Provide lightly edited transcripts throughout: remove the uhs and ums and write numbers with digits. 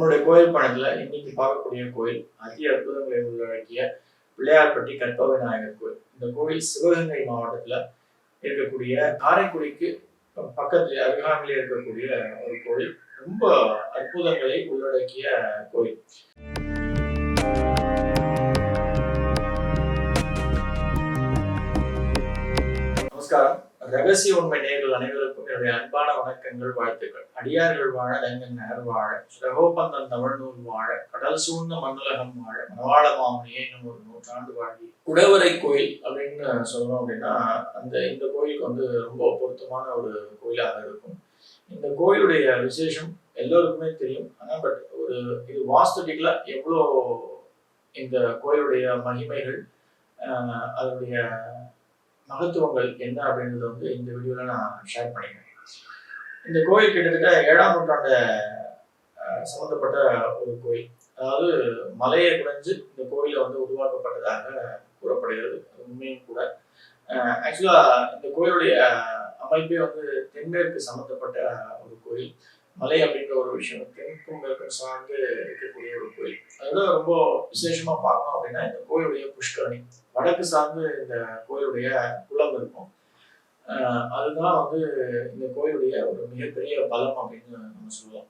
நம்மளுடைய கோயில் பயணத்தில் இன்னைக்கு பார்க்கக்கூடிய கோயில் அதி அற்புதங்களை உள்ளடக்கிய பிள்ளையார்பட்டி கற்பக விநாயகர் கோயில். இந்த கோயில் சிவகங்கை மாவட்டத்தில் இருக்கக்கூடிய காரைக்குடிக்கு பக்கத்துல அருகாமையிலே இருக்கக்கூடிய ஒரு கோயில். ரொம்ப அற்புதங்களை உள்ளடக்கிய கோயில். நமஸ்காரம். ரகசிய உண்மை நேயர்கள் அனைவருக்கும் என்னுடைய அன்பான வணக்கங்கள், வாழ்த்துக்கள். அடியார்கள் வாழ, லங்கன் நகர் வாழ, ரகோபந்தன் தமிழ் நூல் வாழ, கடல் சூழ்ந்த மண்ணுலகம் வாழ, மனவாள மாமனியே இன்னும் ஒரு நூற்றாண்டு வாழி. குடவரை கோயில் அப்படின்னு சொல்லணும் அப்படின்னா இந்த கோயிலுக்கு ரொம்ப பொருத்தமான ஒரு கோயிலாக இருக்கும். இந்த கோயிலுடைய விசேஷம் எல்லோருக்குமே தெரியும். ஆனால் இது வாஸ்துடிக்கலா எவ்வளோ இந்த கோயிலுடைய மகிமைகள், அதனுடைய மகத்துவங்கள் என்ன அப்படின்றது இந்த வீடியோல நான் ஷேர் பண்ணிக்கிறேன். இந்த கோயில் கிட்டத்தட்ட 7ஆம் நூற்றாண்டு சம்பந்தப்பட்ட ஒரு கோயில். அதாவது மலையை குறைஞ்சு இந்த கோயிலை உருவாக்கப்பட்டதாக கூறப்படுகிறது. அது உண்மையும் கூட. ஆக்சுவலா இந்த கோயிலுடைய அமைப்பே தென்மேற்கு சம்பந்தப்பட்ட ஒரு கோயில். மலை அப்படின்ற ஒரு விஷயம் தெற்கும் மேற்கும் சார்ந்து இருக்கக்கூடிய ஒரு கோயில். அதோட ரொம்ப விசேஷமா பார்க்கணும் அப்படின்னா இந்த கோயிலுடைய புஷ்கரணி வடக்கு சார்ந்து இந்த கோயிலுடைய குளம் இருக்கும். அதுதான் இந்த கோயிலுடைய ஒரு மிகப்பெரிய பலம் அப்படின்னு நம்ம சொல்லலாம்.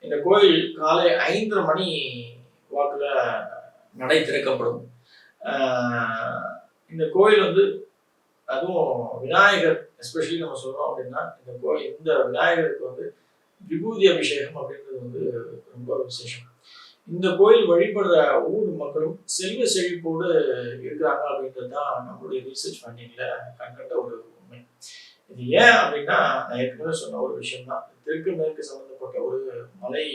இந்த கோயில் காலை 5:30 மணி வாக்குல நடை திறக்கப்படும். இந்த கோயில் அதுவும் விநாயகர் எஸ்பெஷலி நம்ம சொல்றோம் அப்படின்னா இந்த விநாயகருக்கு விபூதி அபிஷேகம் அப்படின்றது ரொம்ப விசேஷம். இந்த கோயில் வழிபடுற ஊர் மக்களும் செல்வ செழிப்போடு இருக்கிறாங்க அப்படின்றது தான் நம்மளுடைய ரிசர்ச் ஃபண்டிங்ல கண்கண்ட ஒரு உண்மை. இது ஏன் அப்படின்னா நான் ஏற்கனவே சொன்ன ஒரு விஷயம் தான். தெற்கு மேற்கு சம்பந்தப்பட்ட ஒரு மலை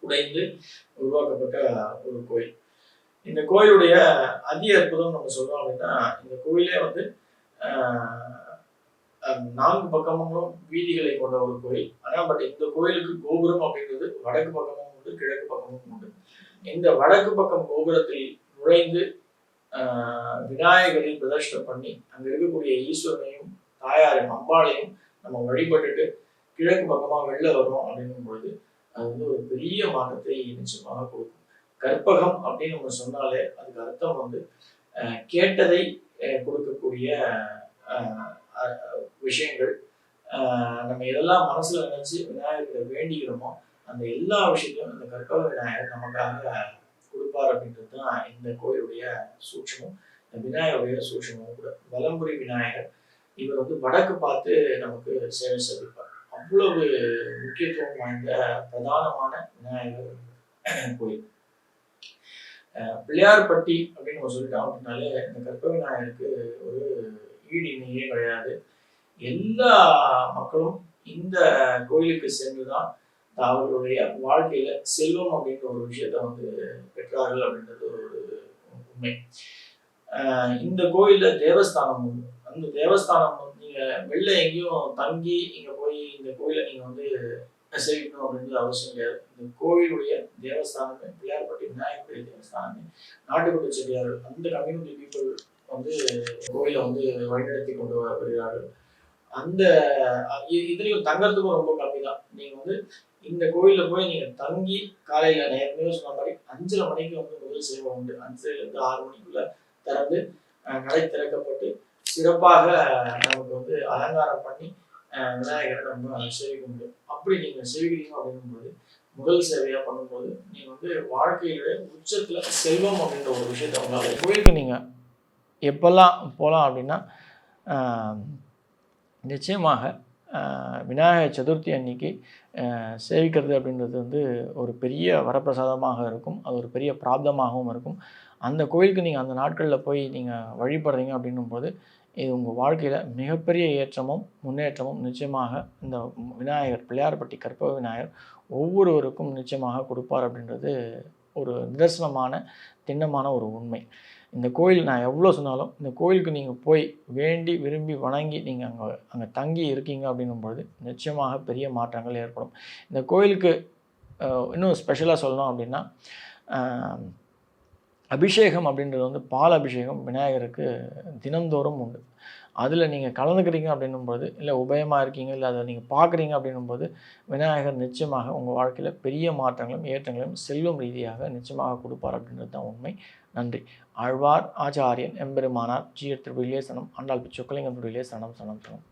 உடைந்து உருவாக்கப்பட்ட ஒரு கோயில். இந்த கோயிலுடைய அதி அற்புதம் நம்ம சொல்றோம் அப்படின்னா இந்த கோயிலே 4 பக்கமும் வீதிகளை கொண்ட ஒரு கோயில். ஆனால் இந்த கோயிலுக்கு கோபுரம் அப்படின்றது வடக்கு பக்கமும் உண்டு, கிழக்கு பக்கமும் உண்டு. இந்த வடக்கு பக்கம் கோபுரத்தில் நுழைந்து விநாயகரை பிரதர்ஷனம் பண்ணி அங்க இருக்கக்கூடிய ஈஸ்வரனையும் தாயாரையும் அம்பாளையும் நம்ம வழிபட்டுட்டு கிழக்கு பக்கமா வெளில வரும் அப்படின்னும் பொழுது அது ஒரு பெரிய மாற்றத்தை நிச்சயமாக கொடுக்கும். கற்பகம் அப்படின்னு நம்ம சொன்னாலே அதுக்கு அர்த்தம் கேட்டதை கொடுக்கக்கூடிய விஷயங்கள். நம்ம எதெல்லாம் மனசுல நினைச்சு விநாயகரை வேண்டிக்கிறோமோ அந்த எல்லா விஷயத்தையும் இந்த கற்பக விநாயகர் நமக்காக கொடுப்பார் அப்படின்றது தான் இந்த கோயிலுடைய சூட்சமும், இந்த விநாயகருடைய சூட்சமும் கூட. வலம்புரி விநாயகர் இவர் வடக்கு பார்த்து நமக்கு சேவை சாதிப்பார். அவ்வளவு முக்கியத்துவம் வாய்ந்த பிரதானமான விநாயகர் கோயில். பிள்ளையார்பட்டி அப்படின்னு நம்ம சொல்லிட்டோம் அப்படின்னாலே இந்த கற்பக விநாயகருக்கு ஒரு ஈடு இணையே கிடையாது. எல்லா மக்களும் இந்த கோயிலுக்கு சென்றுதான் அவர்களுடைய வாழ்க்கையில செல்வம் அப்படின்ற ஒரு விஷயத்த பெற்றார்கள் அப்படின்றது ஒரு உண்மை. இந்த கோயில்ல தேவஸ்தானம் உண்டு. அந்த தேவஸ்தானம் நீங்க வெளில எங்கேயும் தங்கி இங்க போய் இந்த கோயிலை நீங்க சேவிக்கணும் அப்படின்றது அவசியம் கிடையாது. இந்த கோயிலுடைய தேவஸ்தானமே பிள்ளையார்பட்டி விநாயகருடைய தேவஸ்தானமே நாட்டுக்குடி செட்டியார்கள் அந்த கம்யூனிட்டி பீப்புள் கோயிலை வழிநடத்தி கொண்டு வருகிறார்கள். அந்த இதுலயும் தங்கறதுக்கும் ரொம்ப கம்மி தான். நீங்க இந்த கோயில போய் நீங்க தங்கி காலையில நேரமே சொன்ன மாதிரி 5:30 மணிக்கு முதல் சேவை உண்டு. 5 to 6 மணிக்குள்ள திறந்து நடை திறக்கப்பட்டு சிறப்பாக நமக்கு அலங்காரம் பண்ணி விநாயகரை நம்ம சேவிக்க முடியும். அப்படி நீங்க சேவிக்கிறீங்க அப்படிங்கும்போது முதல் சேவையா பண்ணும்போது நீங்க வாழ்க்கையில உச்சத்துல செல்வம் அப்படின்ற ஒரு விஷயத்த உங்களால கோயிலுக்கு நீங்க எப்பெல்லாம் போகலாம் அப்படின்னா நிச்சயமாக விநாயகர் சதுர்த்தி அன்னைக்கு சேவிக்கிறது அப்படின்றது ஒரு பெரிய வரப்பிரசாதமாக இருக்கும். அது ஒரு பெரிய பிராப்தமாகவும் இருக்கும். அந்த கோயிலுக்கு நீங்கள் அந்த நாட்களில் போய் நீங்கள் வழிபடுறீங்க அப்படின்னும் போது இது உங்கள் வாழ்க்கையில் மிகப்பெரிய ஏற்றமும் முன்னேற்றமும் நிச்சயமாக இந்த விநாயகர் பிள்ளையார்பட்டி கற்பக விநாயகர் ஒவ்வொருவருக்கும் நிச்சயமாக கொடுப்பார் அப்படின்றது ஒரு நிதர்சனமான திண்ணமான ஒரு உண்மை. இந்த கோயில் நான் எவ்வளோ சொன்னாலும் இந்த கோயிலுக்கு நீங்கள் போய் வேண்டி விரும்பி வணங்கி நீங்கள் அங்கே தங்கி இருக்கீங்க அப்படின்னும்பொழுது நிச்சயமாக பெரிய மாற்றங்கள் ஏற்படும். இந்த கோயிலுக்கு இன்னும் ஸ்பெஷலாக சொல்லணும் அப்படின்னா அபிஷேகம் அப்படின்றது பால் அபிஷேகம் விநாயகருக்கு தினந்தோறும் உண்டு. அதில் நீங்கள் கலந்துக்கிறீங்க அப்படின்னும்போது, இல்லை உபயமாக இருக்கீங்க, இல்லை அதை நீங்கள் பார்க்குறீங்க அப்படின்னும்போது, விநாயகர் நிச்சயமாக உங்கள் வாழ்க்கையில் பெரிய மாற்றங்களும் ஏற்றங்களையும் செல்வம் ரீதியாக நிச்சயமாக கொடுப்பார் அப்படின்றது தான் உண்மை. நன்றி. ஆழ்வார் ஆச்சாரியன் எம்பெருமானார் ஜீயர் திருவடிகளே சரணம். ஆண்டாள் பிச்சுக்கலிங்கம் திருவடிகளே சரணம் சரணம் சரணம்.